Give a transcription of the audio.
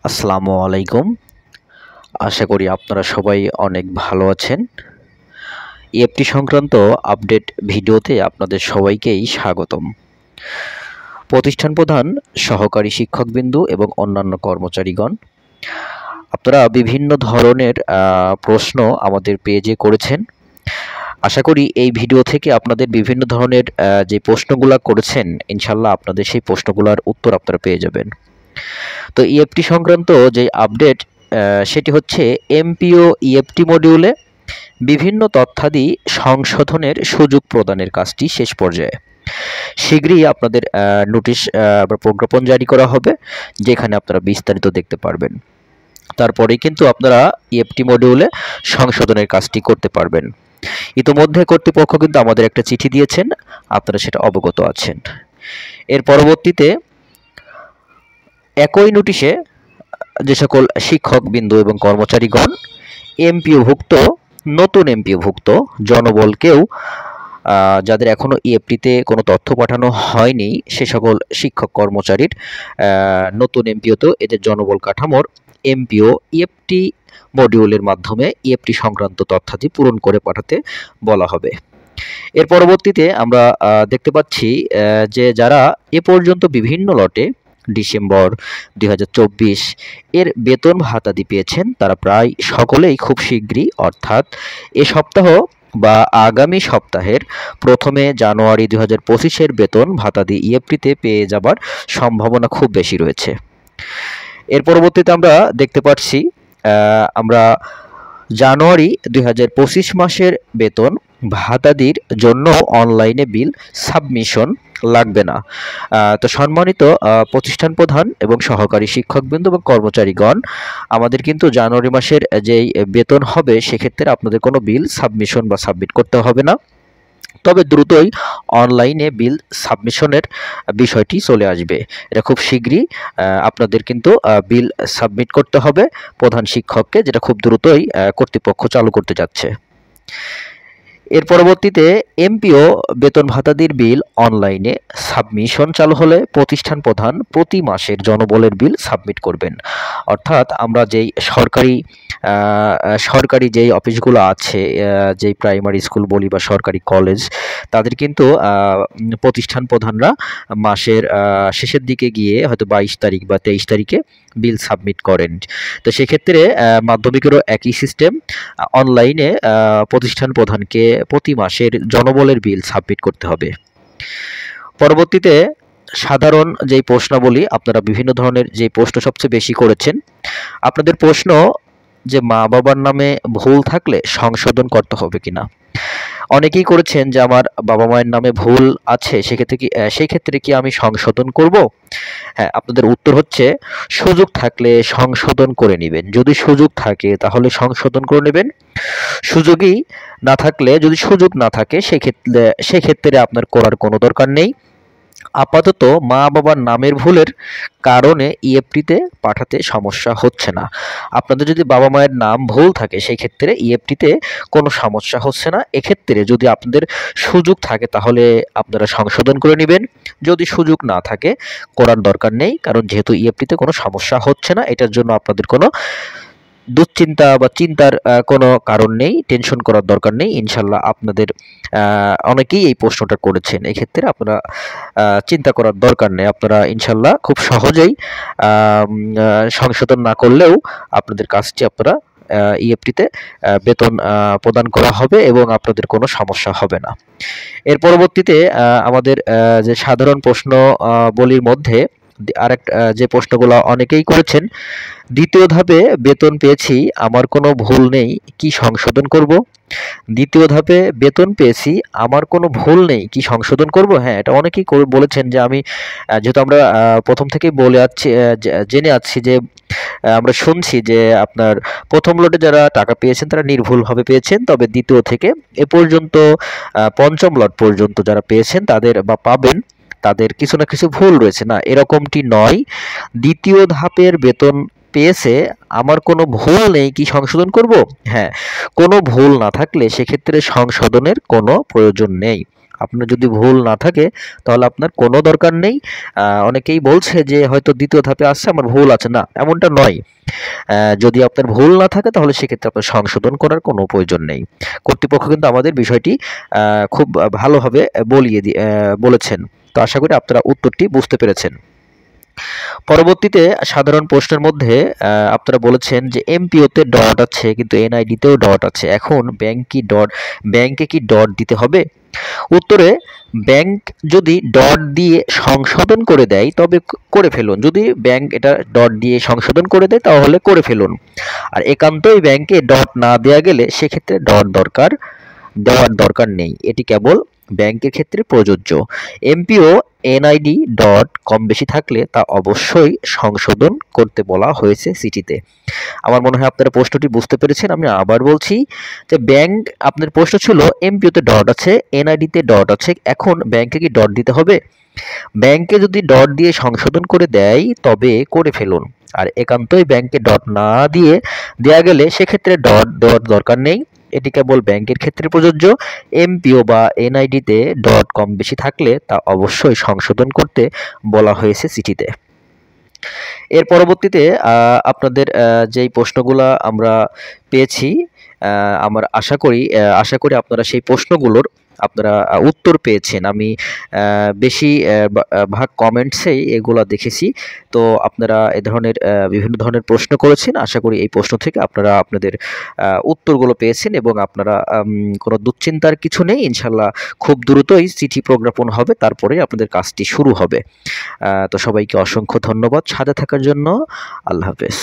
আসসালামু আলাইকুম। আশা করি আপনারা সবাই অনেক ভালো আছেন। ইএফটি সংক্রান্ত আপডেট ভিডিওতে আপনাদের সবাইকেই স্বাগতম। প্রতিষ্ঠান প্রধান, সহকারী শিক্ষকবৃন্দ এবং অন্যান্য কর্মচারীগণ, আপনারা বিভিন্ন ধরনের প্রশ্ন আমাদের পেজে করেছেন। আশা করি এই ভিডিও থেকে আপনাদের বিভিন্ন ধরনের যে প্রশ্নগুলো করেছেন, ইনশাল্লাহ আপনাদের সেই প্রশ্নগুলোর উত্তর আপনারা পেয়ে যাবেন। তো ইএফটি সংক্রান্ত যে আপডেট সেটি হচ্ছে এমপিও ইএফটি মডিউলে বিভিন্ন তথ্যাদি সংশোধনের সুযোগ প্রদানের কাজটি শেষ পর্যায়ে। শীঘ্রই আপনাদের নোটিশ বা প্রজ্ঞাপন জারি করা হবে, যেখানে আপনারা বিস্তারিত দেখতে পারবেন। তারপরে কিন্তু আপনারা ইএফটি মডিউলে সংশোধনের কাজটি করতে পারবেন। ইতোমধ্যে কর্তৃপক্ষ কিন্তু আমাদের একটা চিঠি দিয়েছেন, আপনারা সেটা অবগত আছেন। এর পরবর্তীতে একই নোটিশে যে সকল শিক্ষকবৃন্দ এবং কর্মচারীগণ এমপিওভুক্ত, নতুন এমপিওভুক্ত জনবলকেও যাদের এখনও ইএফটিতে কোনো তথ্য পাঠানো হয়নি, সে সকল শিক্ষক কর্মচারীর নতুন এমপিওতেও এদের জনবল কাঠামোর এমপিও ইএফটি মডিউলের মাধ্যমে ইএফটি সংক্রান্ত তথ্যাদি পূরণ করে পাঠাতে বলা হবে। এর পরবর্তীতে আমরা দেখতে পাচ্ছি যে যারা এ পর্যন্ত বিভিন্ন লটে ডিসেম্বর 2024 এর বেতন ভাতাদি পেয়েছেন, তারা প্রায় সকলেই খুব শীঘ্রই, অর্থাৎ এ সপ্তাহ বা আগামী সপ্তাহের প্রথমে জানুয়ারি 2025 বেতন ভাতাদি ইএফটিতে পেয়ে যাবার সম্ভাবনা খুব বেশি রয়েছে। এর পরবর্তীতে আমরা দেখতে পাচ্ছি আমরা জানুয়ারি 2025 মাসের বেতন ভাতাদির জন্য অনলাইনে বিল সাবমিশন লাগবে না। তো সম্মানিত প্রতিষ্ঠান প্রধান এবং সহকারী শিক্ষকবৃন্দ এবং কর্মচারীগণ, আমাদের কিন্তু জানুয়ারি মাসের যেই বেতন হবে, সেক্ষেত্রে আপনাদের কোনো বিল সাবমিশন বা সাবমিট করতে হবে না। তবে দ্রুতই অনলাইনে বিল সাবমিশনের বিষয়টি চলে আসবে। এটা খুব শীঘ্রই আপনাদের কিন্তু বিল সাবমিট করতে হবে প্রধান শিক্ষককে, যেটা খুব দ্রুতই কর্তৃপক্ষ চালু করতে যাচ্ছে। এর পরবর্তীতে এমপিও বেতন ভাতাদির বিল অনলাইনে সাবমিশন চালু হলে প্রতিষ্ঠান প্রধান প্রতি মাসের জনবলের বিল সাবমিট করবেন। অর্থাৎ আমরা যেই সরকারি যেই অফিসগুলো আছে, যেই প্রাইমারি স্কুল বলি বা সরকারি কলেজ, তাদের কিন্তু প্রতিষ্ঠান প্রধানরা মাসের শেষের দিকে গিয়ে হয়তো 22 তারিখ বা 23 তারিখে বিল সাবমিট করেন। তো সেক্ষেত্রে মাধ্যমিকেরও একই সিস্টেম, অনলাইনে প্রতিষ্ঠান প্রধানকে প্রতি মাসের জনবলের বিল সাবমিট করতে হবে। পরবর্তীতে সাধারণ যেই প্রশ্নাবলী, আপনারা বিভিন্ন ধরনের যে প্রশ্ন সবচেয়ে বেশি করেছেন, আপনাদের প্রশ্ন যে মা বাবার নামে ভুল থাকলে সংশোধন করতে হবে কিনা। অনেকেই করেছেন যে আমার বাবা মায়ের নামে ভুল আছে, সেই ক্ষেত্রে কি আমি সংশোধন করব? হ্যাঁ, আপনাদের উত্তর হচ্ছে সুযোগ থাকলে সংশোধন করে নেবেন। যদি সুযোগ থাকে তাহলে সংশোধন করে নেবেন। সুযোগই না থাকলে, যদি সুযোগ না থাকে, সেক্ষেত্রে আপনার করার কোনো দরকার নেই। আপাতত মা বাবার নামের ভুলের কারণে ইএফটিতে পাঠাতে সমস্যা হচ্ছে না। আপনাদের যদি বাবা মায়ের নাম ভুল থাকে, সেই ক্ষেত্রে ইএফটিতে কোনো সমস্যা হচ্ছে না। এক্ষেত্রে যদি আপনাদের সুযোগ থাকে তাহলে আপনারা সংশোধন করে নেবেন। যদি সুযোগ না থাকে, করার দরকার নেই, কারণ যেহেতু ইএফটিতে কোনো সমস্যা হচ্ছে না, এটার জন্য আপনাদের কোনো দুশ্চিন্তা বা চিন্তার কোনো কারণ নেই, টেনশন করার দরকার নেই। ইনশাল্লাহ আপনাদের অনেকেই এই প্রশ্নটা করেছেন, এক্ষেত্রে আপনারা চিন্তা করার দরকার নেই। আপনারা ইনশাল্লাহ খুব সহজেই সংশোধন না করলেও আপনাদের কাজটি আপনারা ইএফটিতে বেতন প্রদান করা হবে এবং আপনাদের কোনো সমস্যা হবে না। এর পরবর্তীতে আমাদের যে সাধারণ প্রশ্ন বলির মধ্যে আরেকটা যে প্রশ্নগুলো অনেকেই করেছেন, দ্বিতীয় ধাপে বেতন পেয়েছি, আমার কোনো ভুল নেই, কি সংশোধন করব? দ্বিতীয় ধাপে বেতন পেয়েছি, আমার কোনো ভুল নেই, কি সংশোধন করব? হ্যাঁ, এটা অনেকেই বলেছেন যে আমি, যেহেতু আমরা প্রথম থেকেই জেনে আছি যে আমরা শুনছি যে আপনার প্রথম লটে যারা টাকা পেয়েছেন তারা নির্ভুলভাবে পেয়েছেন, তবে দ্বিতীয় থেকে এ পর্যন্ত পঞ্চম লট পর্যন্ত যারা পেয়েছেন তাদের বা পাবেন, তাদের কিছু না কিছু ভুল রয়েছে। না, এরকমটি নয়। দ্বিতীয় ধাপের বেতন পেয়েছে, আমার কোনো ভুল নেই, কি সংশোধন করব? হ্যাঁ, কোনো ভুল না থাকলে সেক্ষেত্রে সংশোধনের কোনো প্রয়োজন নেই। আপনার যদি ভুল না থাকে তাহলে আপনার কোনো দরকার নেই। অনেকেই বলছে যে হয়তো দ্বিতীয় ধাপে আসছে, আমার ভুল আছে, না এমনটা নয়। যদি আপনার ভুল না থাকে তাহলে সেক্ষেত্রে আপনার সংশোধন করার কোনো প্রয়োজন নেই। কর্তৃপক্ষ কিন্তু আমাদের বিষয়টি খুব ভালোভাবে বলেছেন। তো আশা করি আপনারা উত্তরটি বুঝতে পেরেছেন। পরবর্তীতে সাধারণ প্রশ্নের মধ্যে আপনারা বলেছেন যে এমপিওতে ডট আছে কিন্তু এনআইডিতেও ডট আছে, এখন ব্যাংকে কি ডট দিতে হবে? উত্তরে, ব্যাংক যদি ডট দিয়ে সংশোধন করে দেয় তবে করে ফেলুন। যদি ব্যাংক এটা ডট দিয়ে সংশোধন করে দেয় তাহলে করে ফেলুন। আর একান্তই ব্যাংকে ডট না দেওয়া গেলে সেক্ষেত্রে দেওয়ার দরকার নেই। এটি কেবল ব্যাংকের ক্ষেত্রে প্রযোজ্য। এমপিও এনআইডি ডট কম বেশি থাকলে তা অবশ্যই সংশোধন করতে বলা হয়েছে চিঠিতে। আমার মনে হয় আপনারা প্রশ্নটি বুঝতে পেরেছেন। আমি আবার বলছি যে আপনার প্রশ্ন ছিল এমপিওতে ডট আছে, এনআইডিতে ডট আছে, এখন ব্যাংকে কি ডট দিতে হবে? ব্যাংকে যদি ডট দিয়ে সংশোধন করে দেয় তবে করে ফেলুন। আর একান্তই ব্যাংকে ডট না দিয়ে দেয়া গেলে সেক্ষেত্রে ডট দেওয়ার দরকার নেই। এটি কেবল ব্যাংকের ক্ষেত্রে প্রযোজ্য। এমপিও বা এনআইডিতে ডট কম বেশি থাকলে তা অবশ্যই সংশোধন করতে বলা হয়েছে চিঠিতে। এর পরবর্তীতে আপনাদের যেই প্রশ্নগুলা আমরা পেয়েছি, আমার আশা করি আপনারা সেই প্রশ্নগুলোর উত্তর পেয়েছেন। আমি বেশি ভাগ কমেন্টসেই এগুলা দেখেছি। তো আপনারা বিভিন্ন ধরনের প্রশ্ন করেছেন। আশা করি এই প্রশ্ন থেকে আপনারা আপনাদের উত্তরগুলো পেয়েছেন এবং আপনারা কোনো দুশ্চিন্তার কিছু নেই। ইনশাআল্লাহ খুব দ্রুতই চিঠি প্রজ্ঞাপন হবে, তারপরে আপনাদের কাজটি শুরু হবে। তো সবাইকে অসংখ্য ধন্যবাদ সাথে থাকার জন্য। আল্লাহ হাফেজ।